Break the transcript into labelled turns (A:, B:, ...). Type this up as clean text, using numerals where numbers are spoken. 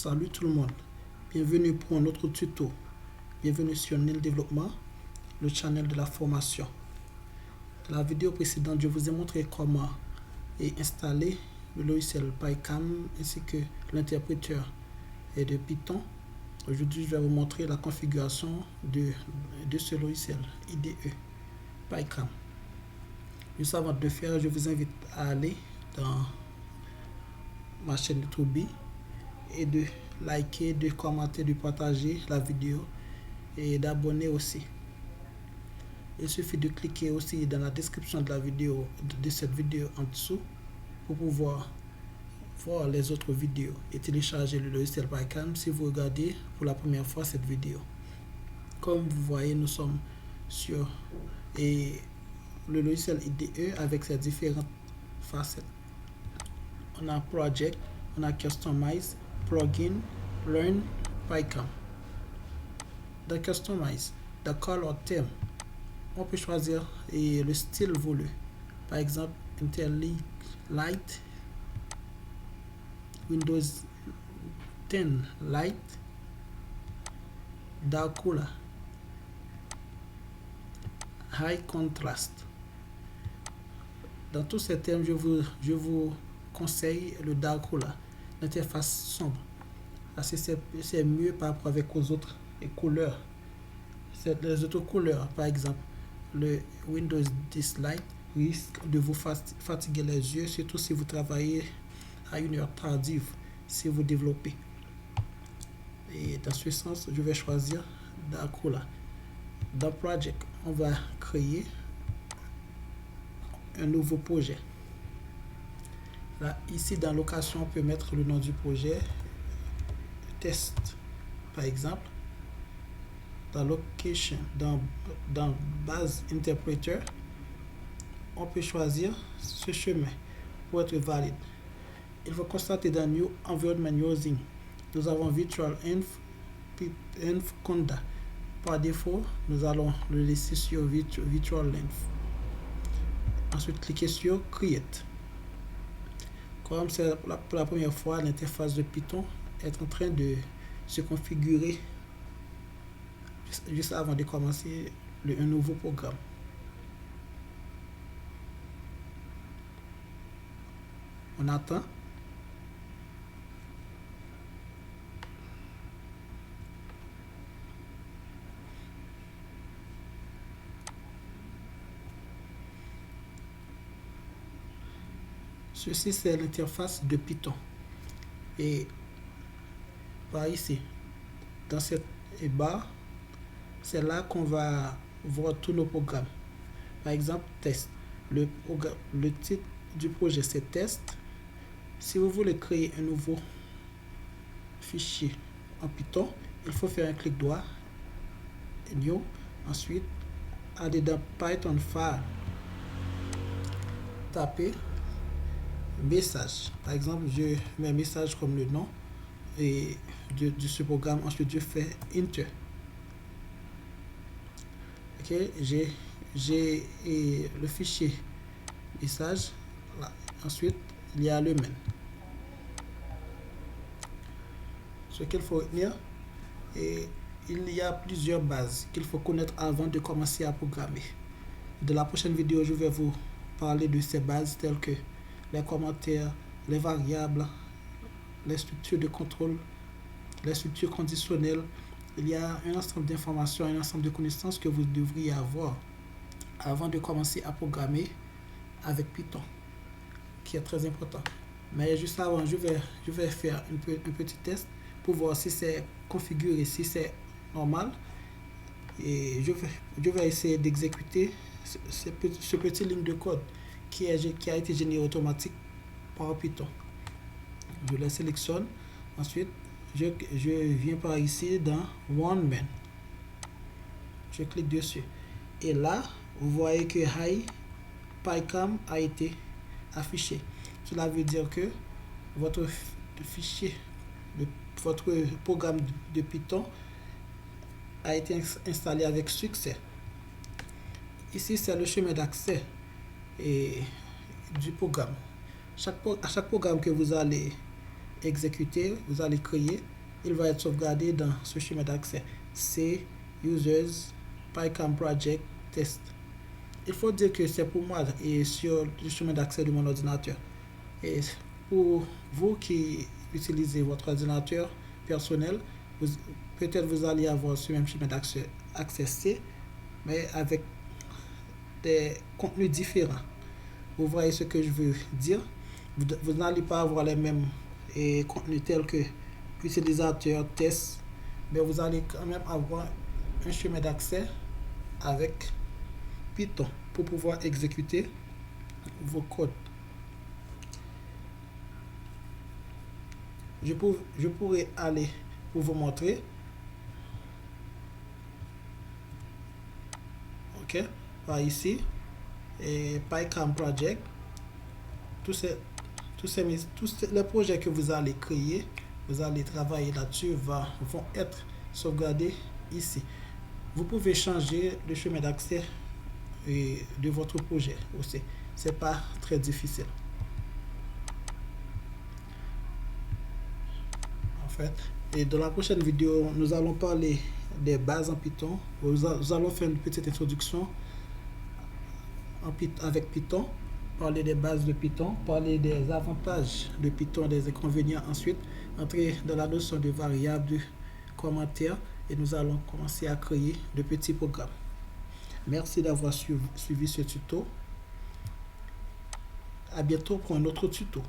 A: Salut tout le monde, bienvenue pour un autre tuto. Bienvenue sur Nil Développement, le channel de la formation. Dans la vidéo précédente, je vous ai montré comment installer le logiciel PyCam ainsi que l'interpréteur de Python. Aujourd'hui, je vais vous montrer la configuration de ce logiciel IDE PyCam. Juste avant de le faire, je vous invite à aller dans ma chaîne YouTube et de liker, de commenter, de partager la vidéo et d'abonner aussi. Il suffit de cliquer aussi dans la description de la vidéo, de cette vidéo en dessous, pour pouvoir voir les autres vidéos et télécharger le logiciel PyCam si vous regardez pour la première fois cette vidéo. Comme vous voyez, nous sommes sur le logiciel IDE avec ses différentes facettes. On a Project, on a Customize, Plugin, Learn, PyCam. Dans Customize, dans Color Theme, on peut choisir le style voulu. Par exemple, Interlight Light, Windows 10 Light, Dark Color, High Contrast. Dans tous ces thèmes, je vous conseille le Dark Color, l'interface sombre. C'est mieux par rapport avec aux autres couleurs. Les autres couleurs, par exemple, le Windows 10 Lite risque de vous fatiguer les yeux, surtout si vous travaillez à une heure tardive, si vous développez. Et dans ce sens, je vais choisir Dark Color. Dans Project, on va créer un nouveau projet. Là, ici, dans Location, on peut mettre le nom du projet, Test, par exemple. Dans Location, dans Base Interpreter, on peut choisir ce chemin pour être valide. Il faut constater dans New Environment Using, nous avons Virtual Env Conda. Par défaut, nous allons le laisser sur Virtual Env. Ensuite, cliquez sur Create. Comme c'est pour la première fois, l'interface de Python est en train de se configurer juste avant de commencer un nouveau programme. On attend. Ceci, c'est l'interface de Python. Et par ici, dans cette barre, c'est là qu'on va voir tous nos programmes. Par exemple, test. Le titre du projet, c'est test. Si vous voulez créer un nouveau fichier en Python, il faut faire un clic droit, New, ensuite aller dans Python File, taper message. Par exemple, je mets message comme le nom de ce programme. Ensuite, je fais Enter. Ok, j'ai le fichier message. Là. Ensuite, il y a le main. Ce qu'il faut retenir, et il y a plusieurs bases qu'il faut connaître avant de commencer à programmer. Dans la prochaine vidéo, je vais vous parler de ces bases telles que les commentaires, les variables, les structures de contrôle, les structures conditionnelles. Il y a un ensemble d'informations, un ensemble de connaissances que vous devriez avoir avant de commencer à programmer avec Python, qui est très important. Mais juste avant, je vais faire un petit test pour voir si c'est configuré, si c'est normal. Et je vais essayer d'exécuter ce petit ligne de code qui a été généré automatique par Python. Je le sélectionne. Ensuite, je viens par ici dans One Man. Je clique dessus. Et là, vous voyez que Hi PyCam a été affiché. Cela veut dire que votre fichier, votre programme de Python a été installé avec succès. Ici, c'est le chemin d'accès du programme. À chaque programme que vous allez exécuter, vous allez créer, il va être sauvegardé dans ce chemin d'accès. C, Users, PyCam Project, Test. Il faut dire que c'est pour moi et sur le chemin d'accès de mon ordinateur. Et pour vous qui utilisez votre ordinateur personnel, peut-être vous allez avoir ce même chemin d'accès C, mais avec des contenus différents. Vous voyez ce que je veux dire? Vous n'allez pas avoir les mêmes contenus tels que utilisateur, test, mais vous allez quand même avoir un chemin d'accès avec Python pour pouvoir exécuter vos codes. Je pourrais aller pour vous montrer. Ok, par ici, et PyCam Project, tous les projets que vous allez créer, vous allez travailler là-dessus, vont être sauvegardés ici. Vous pouvez changer le chemin d'accès de votre projet aussi. C'est pas très difficile. En fait, et dans la prochaine vidéo, nous allons parler des bases en Python. Nous allons faire une petite introduction avec Python, parler des bases de Python, parler des avantages de Python, des inconvénients ensuite, entrer dans la notion de variables, de commentaires, et nous allons commencer à créer de petits programmes. Merci d'avoir suivi ce tuto. À bientôt pour un autre tuto.